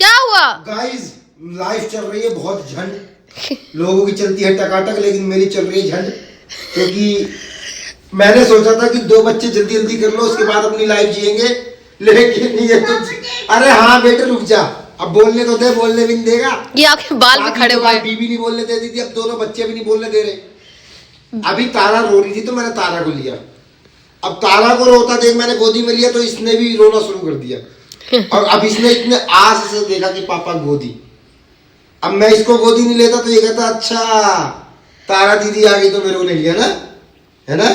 क्या हुआ? Guys life चल रही है बहुत झंड, लोगों की चलती है टकाटक, लेकिन मेरी चल रही है झंड, क्योंकि मैंने सोचा था कि 2 बच्चे जल्दी जल्दी कर लो, उसके बाद अपनी लाइफ जिएंगे, लेकिन ये तो अरे हाँ बेटे रुक जा, अब बोलने तो दे, बोलने भी नहीं देगा। ये आपके बाल भी खड़े हुए हैं। बीबी नहीं बोलने देती थी, अब दोनों बच्चे भी नहीं बोलने दे रहे। अभी तारा रो रही थी तो मैंने तारा को लिया, अब तारा को रोता देख मैंने गोदी में लिया तो इसने भी रोना शुरू कर दिया, और अब इसने इतने आस से देखा कि पापा गोदी, अब मैं इसको गोदी नहीं लेता तो ये कहता अच्छा तारा दीदी आ गई तो मेरे को नहीं लिया ना, है ना?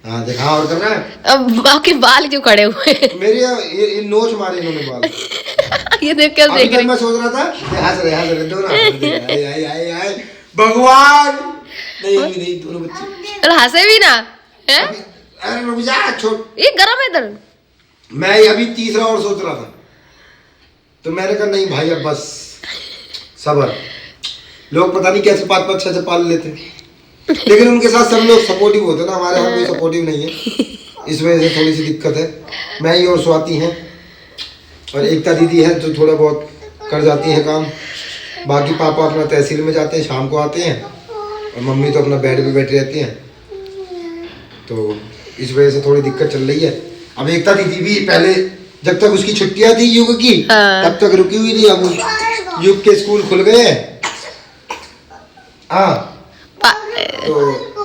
हाँ देखा और करना है। अब आपके बाल क्यों खड़े हुए हैं? मेरे ये नोच मारे इन्होंने बाल। ये देख क्या देख रही? मैं सोच रहा था हंस रहे दोनों, आए भगवान, नहीं दोनों बच्चे। अरे हंसे भी ना है? अरे रुक जा छोड़, ये गरम है इधर। मैं अभी तीसरा और सोच रहा था, तो मैंने कहा नहीं भाई अब बस सबर। लोग पता नहीं कैसे 5-5 6 पाल लेते, लेकिन उनके साथ सब लोग सपोर्टिव होते ना, हमारे यहाँ कोई सपोर्टिव नहीं है, इस वजह से थोड़ी सी दिक्कत है। मैं ही और स्वाति हैं, और एकता दीदी है जो थोड़ा बहुत कर जाती है काम, बाकी पापा अपना तहसील में जाते हैं, शाम को आते हैं, और मम्मी तो अपना बेड पे बैठी रहती हैं, तो इस वजह से थोड़ी दिक्कत चल रही है। अब एकता दीदी भी पहले जब तक उसकी छुट्टियां थी युग की तब तक रुकी हुई थी, अब युग के स्कूल खुल गए हैं, हाँ तो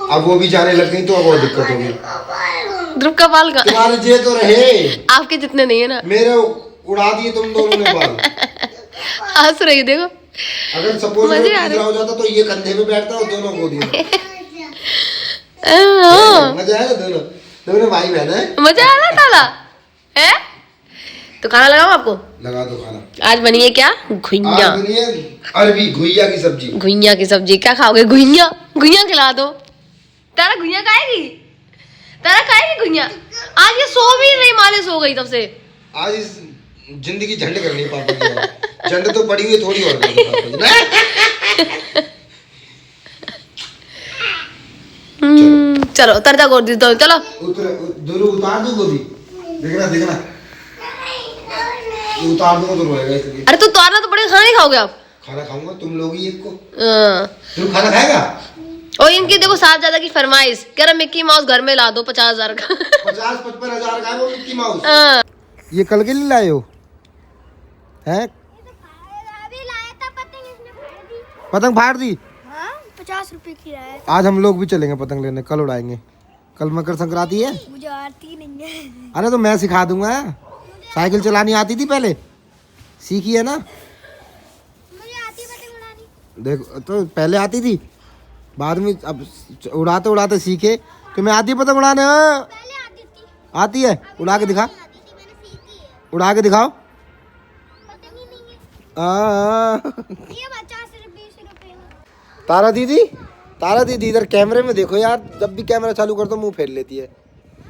अब वो भी जाने लग गई, तो अब और दिक्कत होगी। ध्रुव का बाल का तुम्हारे जे तो रहे, आपके जितने नहीं है ना, मेरे उड़ा दिए तुम दोनों ने बाल। हंस रही देखो। अगर सपोज तीसरा हो जाता तो ये कंधे पे बैठता और दोनों गोदी में। मजा आएगा, दोनों भाई बहन है, मजा आ रहा ताला है। तो खाना लगाओ आपको, लगा दो खाना। आज बनी है क्या? घुइया। आज बनी है अरबी घुइया की सब्जी। घुइया की सब्जी क्या खाओगे? घुइया घुइया खिला दो। तारा घुइया खाएगी? तारा खाएगी घुइया? आज ये सो भी नहीं, मालिश हो गई तब से। आज इस जिंदगी झंड करनी है पापा की, झंड तो पड़ी हुई थोड़ी और कर दो पापा जी। चलो उतर जा गोदी तो, चलो उतार दो गोदी, देखना उतार दूंगा तो रोएगा इसलिए। अरे तो उतारना तो पड़ेगा, खाना नहीं खाओगे आप? खाना खाऊंगा, तुम लोग ही एक को। हाँ। तुम खाना खाएगा? और इनकी देखो साहबजादा की फरमाइश, कह रहा मिक्की माउस घर में ला दो 50,000 का। 50-55 हजार का वो मिक्की माउस। हाँ। ये कल के लिए लाए हो? हैं? पतंग फाड़ दी? 50 रुपए की है। आज हम लोग भी चलेंगे पतंग लेने, कल उड़ाएंगे, कल मकर संक्रांति है। मुझे आती नहीं है। अरे तो मैं सिखा दूंगा, साइकिल चलानी आती थी पहले, सीखी है ना? मुझे आती पतंग उड़ानी। देखो तो पहले आती थी, बाद में अब उड़ाते उड़ाते सीखे। तुम्हें आती है पतंग उड़ाने? पहले आती थी। आती है? उड़ा के दिखा, मैंने सीखी है। उड़ा के दिखाओ। पतंग ही नहीं है। ये 50-20 रुपए में। तारा दीदी इधर कैमरे में देखो यार, जब भी कैमरा चालू कर दो मुंह फेर लेती है।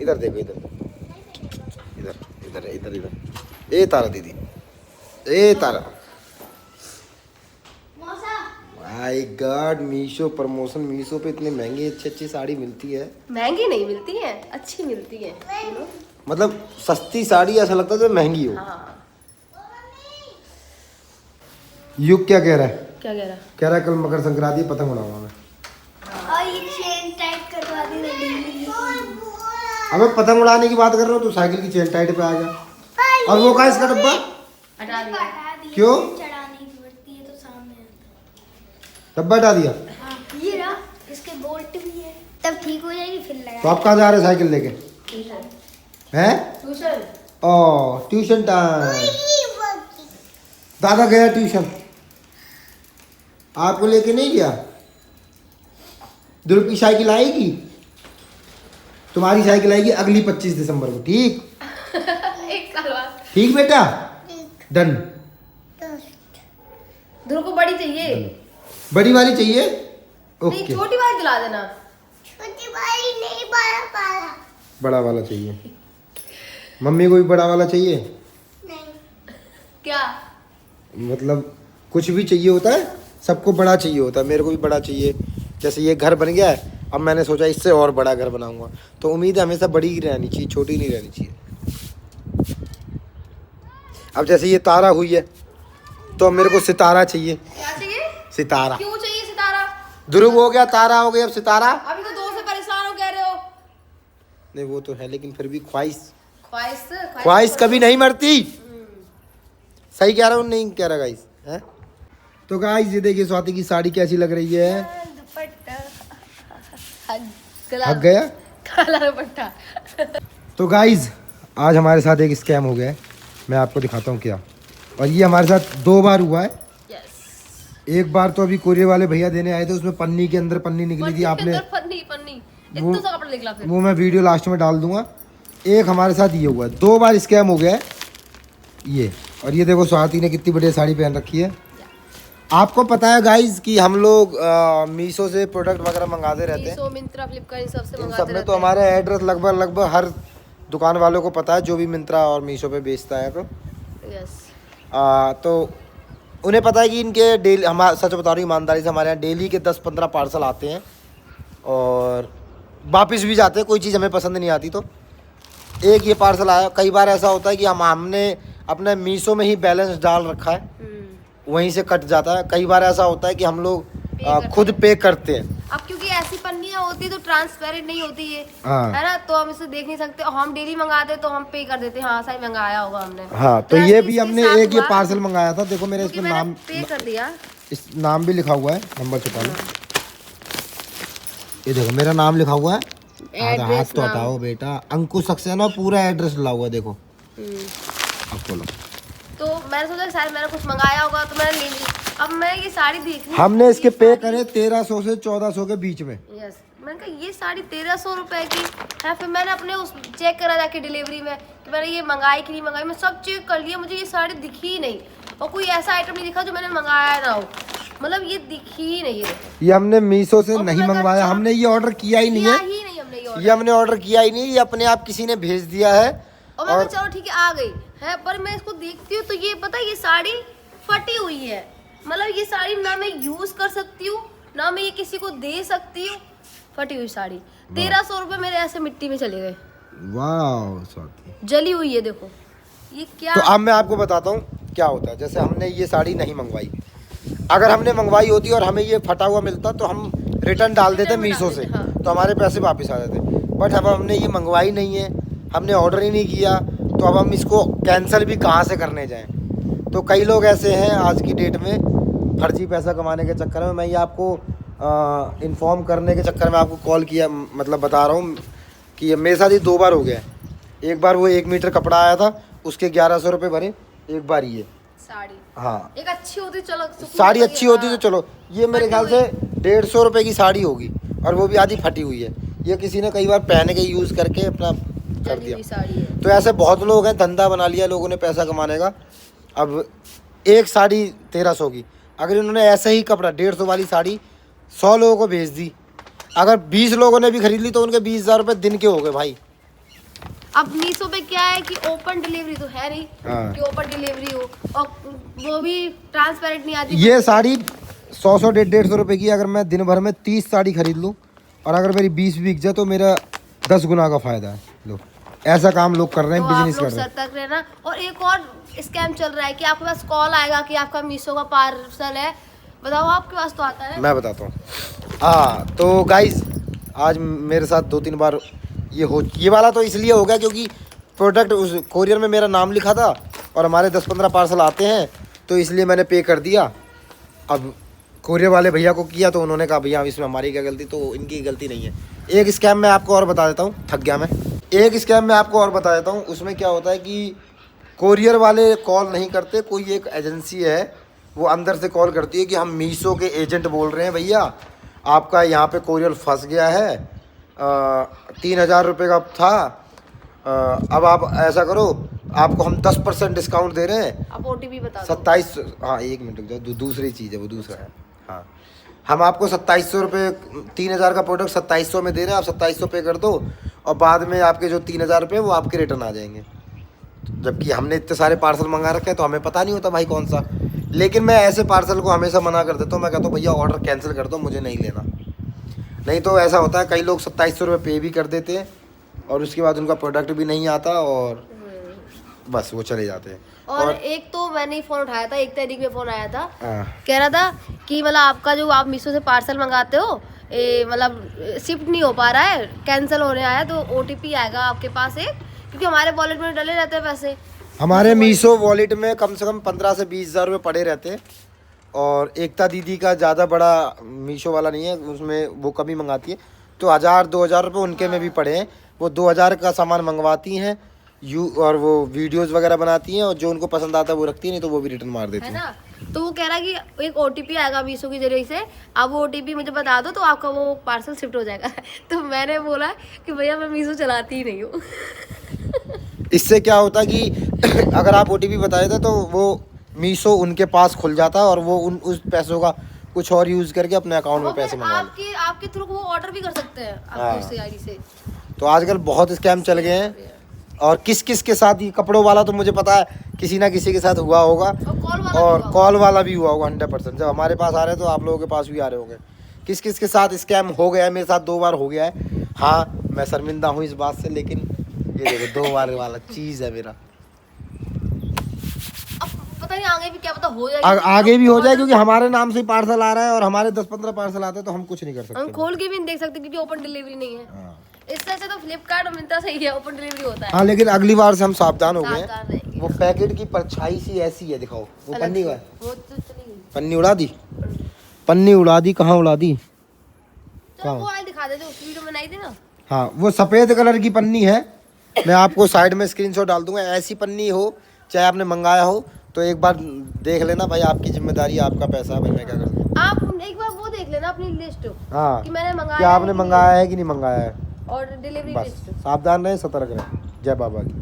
इधर देखो, इधर ए तारा दीदी, ए Tara, my God, Meesho promotion, Meesho पे इतने महंगे अच्छी साड़ी मिलती है। महंगी नहीं मिलती है, अच्छी मिलती है। मतलब सस्ती साड़ी ऐसा लगता है जो महंगी हो। हाँ। युग क्या कह रहा है? क्या कह रहा? कह रहा है कल मकर संक्रांति, पतंग उड़ाऊंगा मैं। और ये चेन टाइट करवा दी ना। अब मैं पतंग उड़ाने की बात कर रहा हूँ तो साइकिल की चेन टाइट पे आ गया। और वो कहाँ इसका डब्बा? हटा दिया। क्यों? चढ़ानी पड़ती है तो सामने डब्बा हटा दिया? हाँ, ये रहा, इसके बोल्ट भी है, तब ठीक हो जाएगी फिर लगा। तो आप कहाँ जा रहे हैं साइकिल लेके? हैं? ट्यूशन। ओ ट्यूशन टाइम। दादा गया ट्यूशन, आपको लेके नहीं गया? ध्रुव की साइकिल आएगी, तुम्हारी साइकिल आएगी अगली 25 दिसंबर को, ठीक? एक साल बाद। ठीक बेटा, डन। ध्रुव को बड़ी चाहिए। बड़ी वाली चाहिए? नहीं, ओके, छोटी वाली दिला देना। छोटी वाली नहीं, बड़ा बड़ा वाला चाहिए। मम्मी को भी बड़ा वाला चाहिए? नहीं। क्या मतलब कुछ भी चाहिए होता है, सबको बड़ा चाहिए होता है। मेरे को भी बड़ा चाहिए। जैसे ये घर बन गया है, अब मैंने सोचा इससे और बड़ा घर बनाऊंगा, तो उम्मीद है हमेशा बड़ी ही रहनी चाहिए, छोटी नहीं रहनी चाहिए। अब जैसे ये तारा हुई है, तो मेरे को सितारा चाहिए। क्या चाहिए? सितारा। क्यों चाहिए सितारा? ध्रुव हो गया, तारा हो गया, अब सितारा। अभी तो 2 से परेशान हो कह रहे हो। नहीं वो तो है, लेकिन फिर भी ख्वाहिश ख्वाहिश कभी नहीं मरती। सही कह रहा हूँ नहीं कह रहा गाइस है? तो गाइस ये देखिए स्वाति की साड़ी कैसी लग रही है। दुपट्टा हक गया काला दुपट्टा। तो गाइस आज हमारे साथ एक स्कैम हो गया है, मैं आपको दिखाता हूँ क्या। और ये हमारे साथ 2 बार हुआ है। एक बार तो अभी कोरियर वाले भैया देने आए थे, उसमें पन्नी के अंदर पन्नी निकली थी। आपने पन्नी इतना सा कपड़ा निकला फिर। वो मैं वीडियो लास्ट में डाल दूंगा। एक हमारे साथ ये हुआ है, 2 बार स्कैम हो गया है ये। और ये देखो स्वाति ने कितनी बढ़िया साड़ी पहन रखी है। आपको पता है गाइज कि हम लोग मीशो से प्रोडक्ट वगैरह मंगाते रहते हैं। मीशो, मिंत्रा, फ्लिपकार्ट इन सब से इन मंगाते सब में रहते तो हैं। हमारा एड्रेस लगभग हर दुकान वालों को पता है, जो भी मिंत्रा और मीशो पे बेचता है। तो तो उन्हें पता है कि इनके डेली, हम सच बता रही हूँ ईमानदारी से, हमारे यहाँ डेली के 10-15 पार्सल आते हैं और वापस भी जाते हैं। कोई चीज़ हमें पसंद नहीं आती तो एक ये पार्सल आया। कई बार ऐसा होता है कि हमने अपने मीशो में ही बैलेंस डाल रखा है, वहीं से कट जाता है। कई बार ऐसा होता है कि हम लोग खुद पे करते हैं। अब क्योंकि ऐसी पन्नियां होती तो ट्रांसपेरेंट नहीं होती है, हाँ। है ना, तो हम इसे देख नहीं सकते। हम डेली मंगाते तो हम पे कर देते, हाँ सही मंगाया होगा हमने। हाँ तो ये भी हमने एक ये पार्सल मंगाया था। देखो मेरे इसमें नाम पे कर दिया, इस नाम भी लिखा हुआ है। नंबर छुपा लो, ये देखो मेरा नाम लिखा हुआ है। हाथ तो हटाओ बेटा, अंकुश सक्सेना पूरा एड्रेस डला हुआ है। देखो अब खोलो। तो मैंने सोचा कि शायद मैंने कुछ मंगाया होगा तो मैंने ले ली। अब मैं ये साड़ी देख रही, हमने इसके पे करे 1300 से 1400 के बीच में। यस, मैंने कहा ये साड़ी 1300 रुपए की है। फिर मैंने अपने उस चेक करा जाके डिलीवरी में कि मैंने ये मंगाई कि नहीं मंगाई। मैं सब चेक कर लिया, मुझे ये साड़ी दिखी ही नहीं और कोई ऐसा आइटम नहीं दिखा जो मैंने मंगाया ना हो। मतलब ये दिखी ही नहीं है। ये हमने मीशो से नहीं मंगवाया, हमने ये ऑर्डर किया ही नहीं है। ये हमने ऑर्डर किया ही नहीं, ये अपने आप किसी ने भेज दिया है। और मैं चलो ठीक है आ गई है, पर मैं इसको देखती हूँ तो ये पता है ये साड़ी फटी हुई है। मतलब ये साड़ी ना मैं यूज कर सकती हूँ ना मैं ये किसी को दे सकती हूँ। फटी हुई साड़ी 1300 रुपए मेरे ऐसे मिट्टी में चले गए। वाह स्वाति, जली हुई है देखो ये क्या। तो अब मैं आपको बताता हूँ क्या होता है। जैसे हमने ये साड़ी नहीं मंगवाई, अगर हमने मंगवाई होती और हमें ये फटा हुआ मिलता तो हम रिटर्न डाल देते मीशो से, हाँ। तो हमारे पैसे वापस आ जाते। बट अब हमने ये मंगवाई नहीं है, हमने ऑर्डर ही नहीं किया, तो अब हम इसको कैंसिल भी कहाँ से करने जाएं। तो कई लोग ऐसे हैं आज की डेट में, फर्जी पैसा कमाने के चक्कर में। मैं ये आपको इन्फॉर्म करने के चक्कर में आपको कॉल किया, मतलब बता रहा हूँ कि मेरे साथ ये 2 बार हो गया है। एक बार वो 1 मीटर कपड़ा आया था, उसके 1100 रुपये भरे। एक बार ये साड़ी, हाँ एक अच्छी होती चलो, साड़ी अच्छी होती तो चलो। ये मेरे ख्याल से 150 रुपये की साड़ी होगी और वो भी आधी फटी हुई है। ये किसी ने कई बार पहन के यूज़ करके अपना कर दिया। साड़ी है। तो ऐसे बहुत लोग हैं, धंधा बना लिया लोगों ने पैसा कमाने का। अब एक साड़ी 1300 की, अगर इन्होंने ऐसे ही कपड़ा 150 वाली साड़ी 100 लोगों को भेज दी, अगर 20 लोगों ने भी खरीद ली तो उनके 20,000 रुपये दिन के हो गए भाई। अब मीशो पे क्या है कि ओपन डिलीवरी तो है नहीं, हाँ। कि ओपन डिलीवरी हो और वो भी ट्रांसपेरेंट नहीं आती। ये साड़ी 100-150 रुपये की, अगर मैं दिन भर में 30 साड़ी खरीद लूँ और अगर मेरी 20 बिक जाए तो मेरा 10 गुना का फायदा है। लो ऐसा काम लोग कर रहे हैं, तो बिजनेस आप कर लोग रहे हैं। सतर्क रहना। और एक और स्कैम चल रहा है कि आपके पास कॉल आएगा कि आपका मीशो का पार्सल है। बताओ आपके पास तो आता है। मैं बताता हूँ। हाँ तो गाइज आज मेरे साथ 2-3 बार ये वाला तो इसलिए हो गया क्योंकि प्रोडक्ट उस कोरियर में मेरा नाम लिखा था और हमारे 10-15 पार्सल आते हैं, तो इसलिए मैंने पे कर दिया। अब कोरियर वाले भैया को किया तो उन्होंने कहा भैया इसमें हमारी क्या गलती, तो इनकी गलती नहीं है। एक स्कैम मैं आपको और बता देता हूँ, थक गया मैं। एक स्कैम मैं आपको और बता देता हूँ। उसमें क्या होता है कि कोरियर वाले कॉल नहीं करते, कोई एक एजेंसी है वो अंदर से कॉल करती है कि हम मीशो के एजेंट बोल रहे हैं भैया, आपका यहाँ पे कोरियर फंस गया है, 3000 रुपये का था, अब आप ऐसा करो, आपको हम 10% डिस्काउंट दे रहे हैं। आप OTP बता दो। 27, हाँ 1 मिनट रुक जाओ, दूसरी चीज़ है वो, दूसरा है। हाँ हम आपको 2700 रुपये, 3000 का प्रोडक्ट 2700 में दे रहे हैं, आप 2700 पे कर दो और बाद में आपके जो 3000 रुपये वो आपके रिटर्न आ जाएंगे। जबकि हमने इतने सारे पार्सल मंगा रखे हैं तो हमें पता नहीं होता भाई कौन सा। लेकिन मैं ऐसे पार्सल को हमेशा मना कर देता हूँ। मैं कहता हूँ भैया ऑर्डर कैंसिल कर दो, मुझे नहीं लेना। नहीं तो ऐसा होता है कई लोग 2700 रुपये पे भी कर देते हैं और उसके बाद उनका प्रोडक्ट भी नहीं आता और बस वो चले जाते हैं। और एक तो मैंने ही फोन उठाया था, 1 तारीख में फोन आया था, हाँ। कह रहा था कि मतलब आपका जो आप मीशो से पार्सल मंगाते हो मतलब शिफ्ट नहीं हो पा रहा है, कैंसिल होने आया, तो OTP आएगा आपके पास एक, क्योंकि हमारे वॉलेट में डले रहते हैं पैसे। हमारे मीशो वॉलेट में कम से कम 15 से 20 हज़ार रुपये पड़े रहते हैं। और एकता दीदी का ज़्यादा बड़ा मीशो वाला नहीं है, उसमें वो कभी मंगाती है, तो 1000-2000 रुपये उनके में भी पड़े हैं। वो 2000 का सामान मंगवाती हैं और वो वीडियोस वगैरह बनाती हैं, और जो उनको पसंद आता है वो रखती है, नहीं तो वो भी रिटर्न मार देती है है। ना। तो वो कह रहा है कि एक OTP आएगा मीशो के जरिए से, आप वो OTP मुझे बता दो तो आपका वो पार्सल शिफ्ट हो जाएगा। तो मैंने बोला कि भैया मैं मीशो चलाती ही नहीं हूँ। इससे क्या होता कि अगर आप OTP बताए थे तो वो मीशो उनके पास खुल जाता और वो उस पैसों का कुछ और यूज़ करके अपने अकाउंट में पैसे मंगा लेते। आपके थ्रू वो ऑर्डर भी कर सकते हैं हाँ। आपकी आईडी से। तो आजकल बहुत स्कैम चल गए हैं। और किस किस के साथ, ये कपड़ों वाला तो मुझे पता है किसी ना किसी के साथ हुआ होगा, और कॉल वाला भी हुआ होगा 100%। जब हमारे पास आ रहे हैं तो आप लोगों के पास भी आ रहे होंगे। किस किस के साथ स्कैम हो गया है, मेरे साथ 2 बार हो गया है। हाँ, मैं शर्मिंदा हूँ इस बात से, लेकिन ये देखो 2 बार वाला चीज़ है मेरा। अब पता नहीं आगे भी क्या पता हो जाए, आगे भी हो जाए, क्योंकि हमारे नाम से ही पार्सल आ रहा है और हमारे 10-15 पार्सल आते हैं, तो हम कुछ नहीं कर हम सकते। खोल के भी नहीं देख सकते क्योंकि ओपन डिलीवरी नहीं है। हाँ। इससे अच्छा तो फ्लिपकार्ट और मिंत्रा सही है, ओपन डिलीवरी होता है। हाँ, लेकिन अगली बार से हम सावधान हो गए हैं। सावधान रहेंगे। वो पैकेट की परछाई सी ऐसी है, दिखाओ वो अलग पन्नी से। का है। वो तो चली गई। पन्नी उड़ा दी, पन्नी उड़ा दी, कहाँ उड़ा दी? चलो वो आज दिखा दे जो उस वीडियो में बनाई थी ना। हाँ, वो सफ़ेद कलर की पन्नी है। मैं आपको साइड में स्क्रीनशॉट डाल दूंगा। ऐसी पन्नी हो, चाहे आपने मंगाया हो, तो एक बार देख लेना भाई, आपकी जिम्मेदारी, आपका पैसा है भाई, मैं क्या कर सकता आप एक बार वो देख लेना अपनी लिस्ट हूँ। हाँ, कि मैंने मंगाया क्या आपने है कि मंगाया है कि नहीं मंगाया है। नहीं, और डिलीवरी बस लिस्ट। सावधान रहें, सतर्क रहें। जय बाबा की।